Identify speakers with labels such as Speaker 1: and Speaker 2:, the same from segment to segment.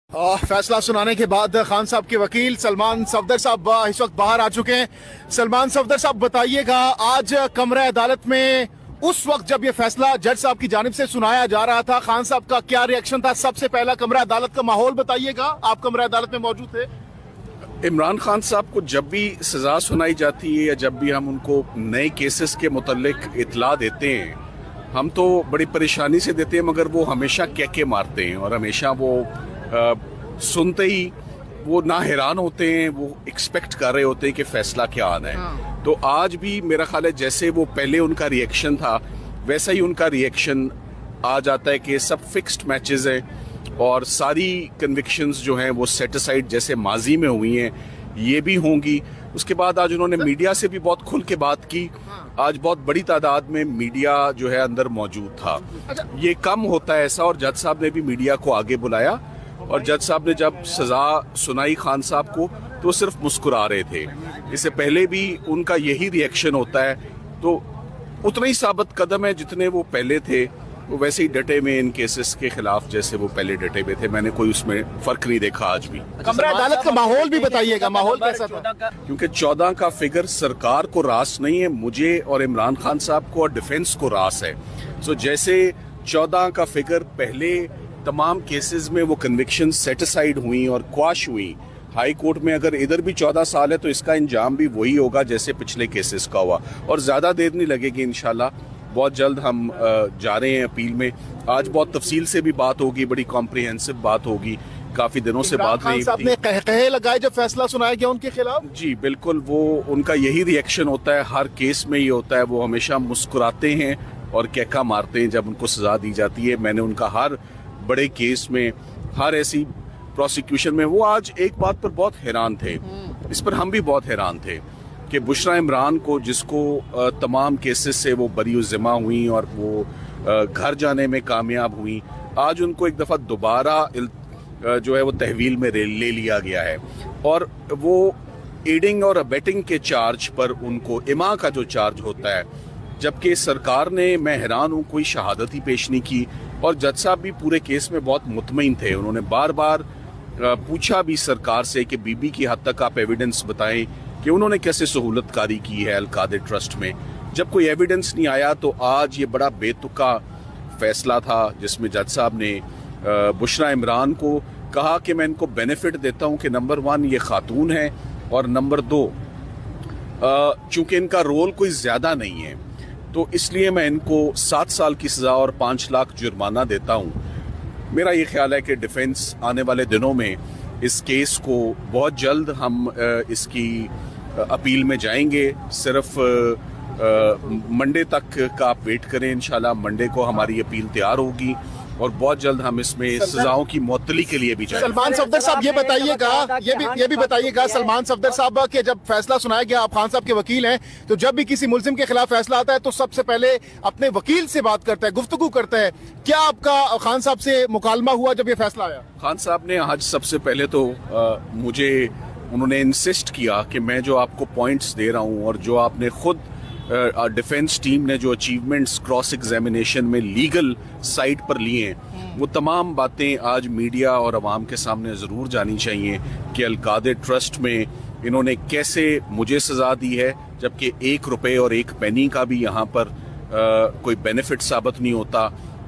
Speaker 1: फैसला सुनाने के बाद खान साहब के वकील सलमान सफदर साहब इस वक्त बाहर आ चुके हैं। सलमान सफदर साहब बताइएगा, आज कमरा अदालत में उस वक्त जब ये फैसला जज साहब की जानिब से सुनाया जा रहा था, खान साहब का क्या रिएक्शन था? सबसे पहला कमरा अदालत का माहौल बताइएगा, आप कमरा अदालत में मौजूद थे।
Speaker 2: इमरान खान साहब को जब भी सजा सुनाई जाती है या जब भी हम उनको नए केसेस के मुतल्लिक इतला देते हैं, हम तो बड़ी परेशानी से देते हैं, मगर वो हमेशा के मारते हैं और हमेशा वो सुनते ही वो ना हैरान होते हैं, वो एक्सपेक्ट कर रहे होते हैं कि फैसला क्या आना है। तो आज भी मेरा ख्याल है जैसे वो पहले उनका रिएक्शन था वैसा ही उनका रिएक्शन आ जाता है कि सब फिक्स्ड मैचेस हैं और सारी कन्विक्शंस जो हैं वो सेट असाइड जैसे माजी में हुई हैं ये भी होंगी। उसके बाद आज उन्होंने मीडिया से भी बहुत खुल के बात की। आज बहुत बड़ी तादाद में मीडिया जो है अंदर मौजूद था। ये कम होता है ऐसा, और जज साहब ने भी मीडिया को आगे बुलाया और जज साहब ने जब सजा सुनाई खान साहब को तो वो सिर्फ मुस्कुरा रहे थे। इससे पहले भी उनका यही रिएक्शन होता है, तो उतना ही साबित कदम है जितने वो पहले थे, वो वैसे ही डटे हुए इन केसेस के खिलाफ जैसे वो पहले डटे हुए थे। मैंने कोई उसमें फर्क नहीं देखा आज भी।
Speaker 1: कमरा अदालत का माहौल भी बताइएगा, माहौल कैसा था?
Speaker 2: क्योंकि 14 का फिगर सरकार को रास नहीं है, मुझे और इमरान खान साहब को और डिफेंस को रास है। सो जैसे 14 का फिगर पहले तमाम केसेस में वो कन्विक्शन सेट असाइड हुई और क्वाश हुई हाई कोर्ट में, अगर इधर भी 14 साल है तो इसका इंजाम भी वही होगा जैसे पिछले केसेस का हुआ, और ज़्यादा देर नहीं लगेगी इंशाल्लाह। बहुत जल्द हम जा रहे हैं अपील में। आज बहुत तफसील से भी बात होगी, बड़ी कॉम्प्रिहेंसिव बात होगी, काफ़ी दिनों से बात नहीं
Speaker 1: साहब ने कहे लगाए जब फैसला सुनाया गया उनके खिलाफ।
Speaker 2: जी बिल्कुल, वो उनका यही रिएक्शन होता है, हर केस में ही होता है। वो हमेशा मुस्कुराते हैं और कहका मारते हैं जब उनको सजा दी जाती है। मैंने उनका हर बड़े केस में, हर ऐसी प्रोसिक्यूशन में, वो आज एक बात पर बहुत हैरान थे, इस पर हम भी बहुत हैरान थे कि बुशरा इमरान को, जिसको तमाम केसेस से वो बरी ज़िम्मा हुई और वो घर जाने में कामयाब हुई, आज उनको एक दफ़ा दोबारा जो है वो तहवील में ले लिया गया है और वो एडिंग और अबेटिंग के चार्ज पर उनको इमा का जो चार्ज होता है, जबकि सरकार ने, मैं हैरान हूँ, कोई शहादत ही पेश नहीं की। और जज साहब भी पूरे केस में बहुत मुतमईन थे। उन्होंने बार बार पूछा भी सरकार से कि बीबी की हद तक आप एविडेंस बताएं कि उन्होंने कैसे सहूलतकारी की है अल-कादिर ट्रस्ट में। जब कोई एविडेंस नहीं आया तो आज ये बड़ा बेतुका फैसला था जिसमें जज साहब ने बुशरा इमरान को कहा कि मैं इनको बेनिफिट देता हूँ कि नंबर 1 ये खातून है और नंबर 2 चूँकि इनका रोल कोई ज़्यादा नहीं है तो इसलिए मैं इनको 7 साल की सज़ा और 5 लाख जुर्माना देता हूँ। मेरा ये ख्याल है कि डिफेंस आने वाले दिनों में इस केस को बहुत जल्द हम इसकी अपील में जाएंगे। सिर्फ मंडे तक का आप वेट करें, इंशाल्लाह मंडे को हमारी अपील तैयार होगी और बहुत जल्द हम इसमें सजाओं की मुअत्तली के लिए भी जाएंगे।
Speaker 1: सलमान सफदर साहब ये बताइएगा, ये भी बताइएगा सलमान सफदर साहब के जब फैसला सुनाया गया, आप खान साहब के वकील हैं, तो जब भी किसी मुल्जिम के खिलाफ फैसला आता है तो सबसे पहले अपने वकील से बात करता है, गुफ्तगू करता है। क्या आपका खान साहब से मुकालमा हुआ जब ये फैसला आया?
Speaker 2: खान साहब ने आज सबसे पहले तो मुझे उन्होंने इंसिस्ट किया कि मैं जो आपको पॉइंट्स दे रहा हूँ और जो आपने खुद डिफेंस टीम ने जो अचीवमेंट्स क्रॉस एग्जामिनेशन में लीगल साइड पर लिए हैं, वो तमाम बातें आज मीडिया और अवाम के सामने ज़रूर जानी चाहिए कि अल-कादिर ट्रस्ट में इन्होंने कैसे मुझे सज़ा दी है, जबकि 1 रुपए और 1 पैनी का भी यहाँ पर कोई बेनिफिट साबित नहीं होता।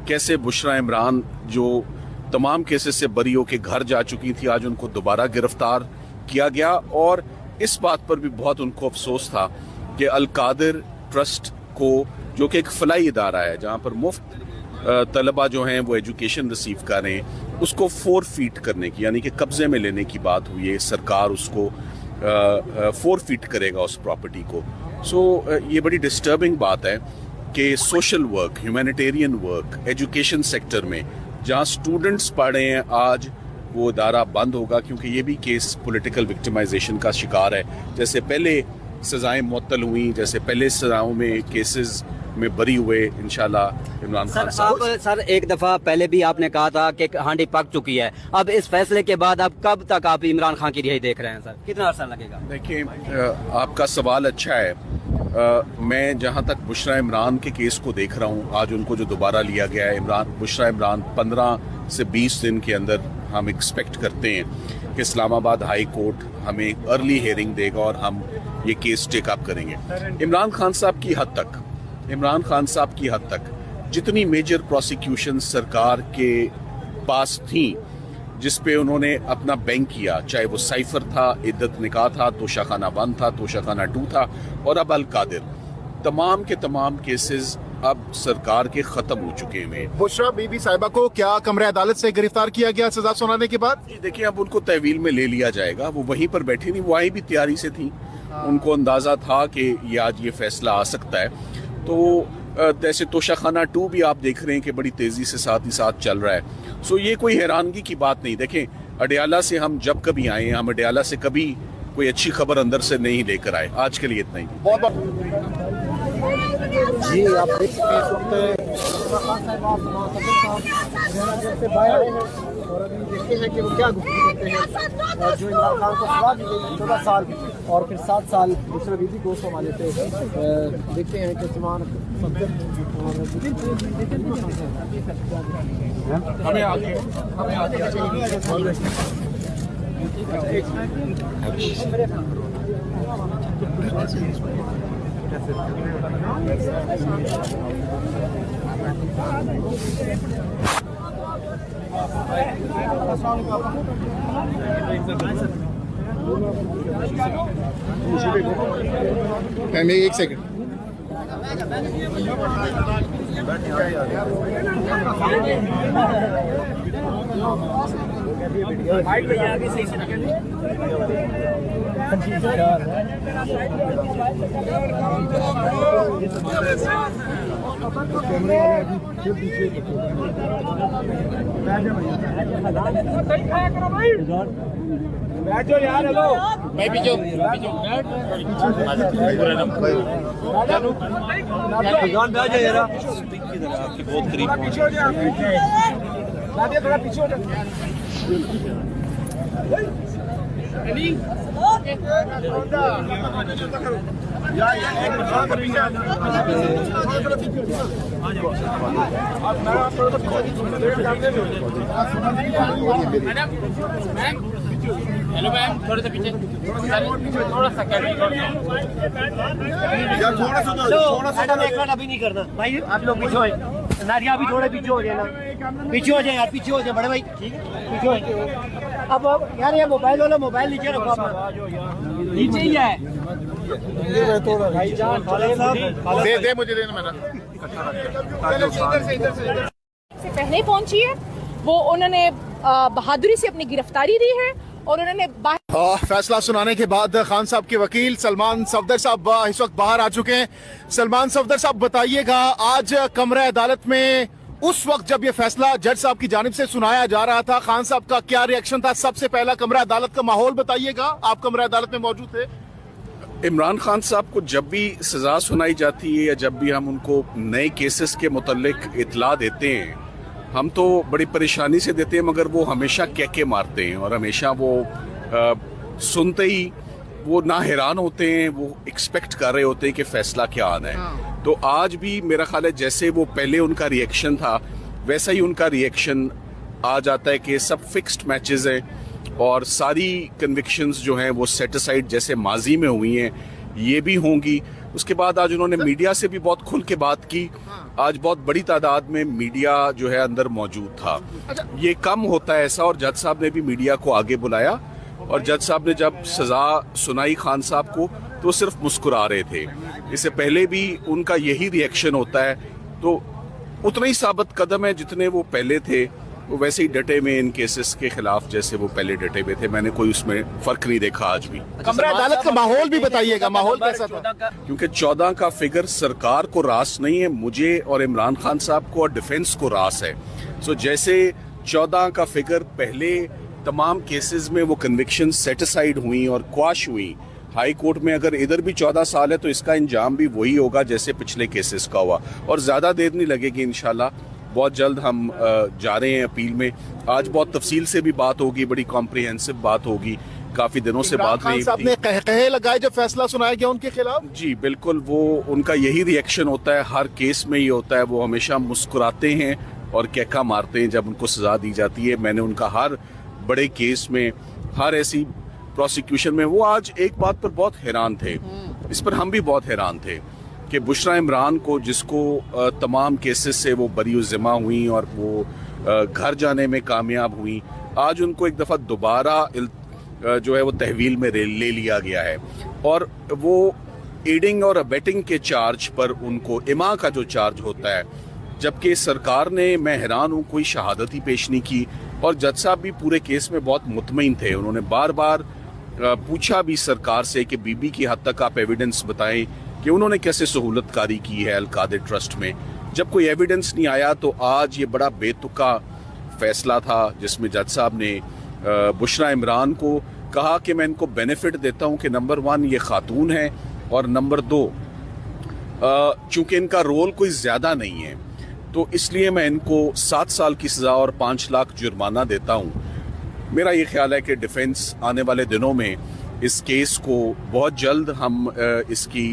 Speaker 2: कैसे बुशरा इमरान जो तमाम केसेस से बरी होकर घर जा चुकी थी, आज उनको दोबारा गिरफ्तार किया गया। और इस बात पर भी बहुत उनको अफसोस था कि अल-कादिर ट्रस्ट को, जो कि एक फलाई इदारा है जहाँ पर मुफ्त तलबा जो हैं वो एजुकेशन रिसीव कर रहे हैं, उसको 4 फीट करने की, यानी कि कब्जे में लेने की बात हुई है। सरकार उसको 4 फीट करेगा उस प्रॉपर्टी को। सो ये बड़ी डिस्टर्बिंग बात है कि social work, humanitarian work, education sector में जहाँ स्टूडेंट्स पढ़ रहे हैं, आज वो इदारा बंद होगा, क्योंकि ये भी केस पॉलिटिकल विक्टिमाइजेशन का शिकार है। जैसे पहले सजाएं मुअत्तल हुई, जैसे पहले सजाओं में केसेस में बरी हुए, इंशाल्लाह इमरान खान साहब।
Speaker 3: सर एक दफ़ा पहले भी आपने कहा था कि हांडी पक चुकी है, अब इस फैसले के बाद अब कब तक आप इमरान खान की रिहाई देख रहे हैं? सर कितना अर्सा लगेगा?
Speaker 2: देखिए, आपका सवाल अच्छा है। मैं जहाँ तक बुशरा इमरान के केस को देख रहा हूँ, आज उनको जो दोबारा लिया गया है, बुशरा इमरान 15 से 20 दिन के अंदर हम एक्सपेक्ट करते हैं कि इस्लामाबाद हाई कोर्ट हमें अर्ली हियरिंग देगा और हम ये केस टेकअप करेंगे। इमरान खान साहब की हद तक जितनी मेजर प्रोसिक्यूशन सरकार के पास थी जिस पे उन्होंने अपना बैंक किया, चाहे वो साइफर था, इद्दत निकाह था, तोशाखाना 1 था, तोशाखाना 2 था और अब अल कादिर, तमाम के तमाम केसेस अब सरकार के खत्म हो चुके हैं।
Speaker 1: बुशरा बीबी साहिबा को क्या कमरे अदालत से गिरफ्तार किया गया सजा सुनाने के बाद?
Speaker 2: जी देखिए, अब उनको तहवील में ले लिया जाएगा। वो वहीं पर बैठी नहीं, वो आई भी तैयारी से थी, उनको अंदाजा था कि ये आज ये फैसला आ सकता है। तो जैसे तोशाखाना 2 भी आप देख रहे हैं कि बड़ी तेजी से साथ ही साथ चल रहा है। सो ये कोई हैरानगी की बात नहीं। देखें, अडयाला से हम जब कभी आए, हम अडयाला से कभी कोई अच्छी खबर अंदर से नहीं लेकर आए। आज के लिए इतना ही।
Speaker 4: जी आप देख सकते हैं इस वक्त और अभी देखते हैं कि वो क्या गुफ्तगू करते हैं। जो इमरान खान को सजा दी गई 14 साल और फिर 7 साल दूसरे बीबी को उस हवाले से देखते हैं कि सलमान
Speaker 1: एक सेकंड।
Speaker 4: बैठो यार, हेलो भाई पीछे आपके बहुत करीब थोड़ा पीछे हो हेलो मैम, थोड़ा सा पीछे, थोड़ा सा एक मिनट अभी नहीं करना भाई, आप लोग पीछे हो। नारिया अभी थोड़े पीछे हो जाए ना, पीछे हो जाए यार, पीछे हो जाए बड़े भाई, पीछे हो जाए। अब यार ये मोबाइल वाला मोबाइल नीचे रखो, नीचे ही है।
Speaker 1: दे मुझे देना मेरा।
Speaker 5: से पहले पहुंची है वो, उन्होंने बहादुरी से अपनी गिरफ्तारी दी है और उन्होंने
Speaker 1: फैसला सुनाने के बाद खान साहब के वकील सलमान सफदर साहब इस वक्त बाहर आ चुके हैं। सलमान सफदर साहब बताइएगा, आज कमरा अदालत में उस वक्त जब ये फैसला जज साहब की जानिब से सुनाया जा रहा था, खान साहब का क्या रिएक्शन था? सबसे पहला कमरा अदालत का माहौल बताइएगा, आप कमरा अदालत में मौजूद थे।
Speaker 2: इमरान खान साहब को जब भी सजा सुनाई जाती है या जब भी हम उनको नए केसेस के मुतल्लिक इतला देते हैं, हम तो बड़ी परेशानी से देते हैं, मगर वो हमेशा कहके मारते हैं और हमेशा वो सुनते ही वो ना हैरान होते हैं, वो एक्सपेक्ट कर रहे होते हैं कि फैसला क्या आना है। तो आज भी मेरा ख्याल है जैसे वो पहले उनका रिएक्शन था वैसा ही उनका रिएक्शन आ जाता है कि सब फिक्स्ड मैचेस हैं और सारी कन्विक्शंस जो हैं वो सेट असाइड जैसे माजी में हुई हैं ये भी होंगी। उसके बाद आज उन्होंने मीडिया से भी बहुत खुल के बात की। आज बहुत बड़ी तादाद में मीडिया जो है अंदर मौजूद था। ये कम होता है ऐसा, और जज साहब ने भी मीडिया को आगे बुलाया और जज साहब ने जब सजा सुनाई खान साहब को तो वो सिर्फ मुस्कुरा रहे थे। इससे पहले भी उनका यही रिएक्शन होता है, तो उतना ही साबित कदम है जितने वो पहले थे, वो वैसे ही डटे में इन केसेस के खिलाफ जैसे वो पहले डटे हुए थे। मैंने कोई उसमें फर्क नहीं देखा आज भी।
Speaker 1: कमरा अदालत का माहौल भी बताइएगा, माहौल कैसा था?
Speaker 2: क्योंकि 14 का फिगर सरकार को रास नहीं है, मुझे और इमरान खान साहब को और डिफेंस को रास है। सो जैसे 14 का फिगर पहले तमाम केसेस में वो कन्विक्शन सेट असाइड हुई और क्वाश हुई हाई कोर्ट में, अगर इधर भी 14 साल है तो इसका इंजाम भी वही होगा जैसे पिछले केसेस का हुआ, और ज्यादा देर नहीं लगेगी इंशाल्लाह। बहुत जल्द हम जा रहे हैं अपील में। आज बहुत तफसील से भी बात होगी, बड़ी कॉम्प्रिहेंसिव बात होगी, काफी दिनों से बात नहीं
Speaker 1: साहब ने कहे लगाए जब फैसला सुनाया गया उनके खिलाफ।
Speaker 2: जी बिल्कुल, वो उनका यही रिएक्शन होता है, हर केस में ही होता है। वो हमेशा मुस्कुराते हैं और कहका मारते हैं जब उनको सजा दी जाती है। मैंने उनका हर बड़े केस में, हर ऐसी प्रोसिक्यूशन में, वो आज एक बात पर बहुत हैरान थे, इस पर हम भी बहुत हैरान थे कि बुशरा इमरान को, जिसको तमाम केसेस से वो बरी ज़िम्मा हुई और वो घर जाने में कामयाब हुई, आज उनको एक दफ़ा दोबारा जो है वो तहवील में ले लिया गया है और वो एडिंग और अबेटिंग के चार्ज पर उनको इमा का जो चार्ज होता है, जबकि सरकार ने, मैं हैरान हूँ, कोई शहादत ही पेश नहीं की। और जज साहब भी पूरे केस में बहुत मुतमईन थे, उन्होंने बार बार पूछा भी सरकार से कि बीबी की हद तक आप एविडेंस बताएं कि उन्होंने कैसे सहूलतकारी की है अल-कादिर ट्रस्ट में। जब कोई एविडेंस नहीं आया तो आज ये बड़ा बेतुका फैसला था जिसमें जज साहब ने बुशरा इमरान को कहा कि मैं इनको बेनिफिट देता हूं कि नंबर 1 ये खातून है और नंबर 2 चूंकि इनका रोल कोई ज़्यादा नहीं है तो इसलिए मैं इनको 7 साल की सज़ा और 5 लाख जुर्माना देता हूं। मेरा ये ख्याल है कि डिफेंस आने वाले दिनों में इस केस को बहुत जल्द हम इसकी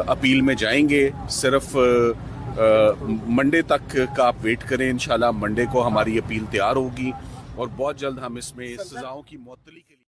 Speaker 2: अपील में जाएंगे। सिर्फ मंडे तक का आप वेट करें, इंशाल्लाह मंडे को हमारी अपील तैयार होगी और बहुत जल्द हम इसमें सजाओं की मुअत्तली के लिए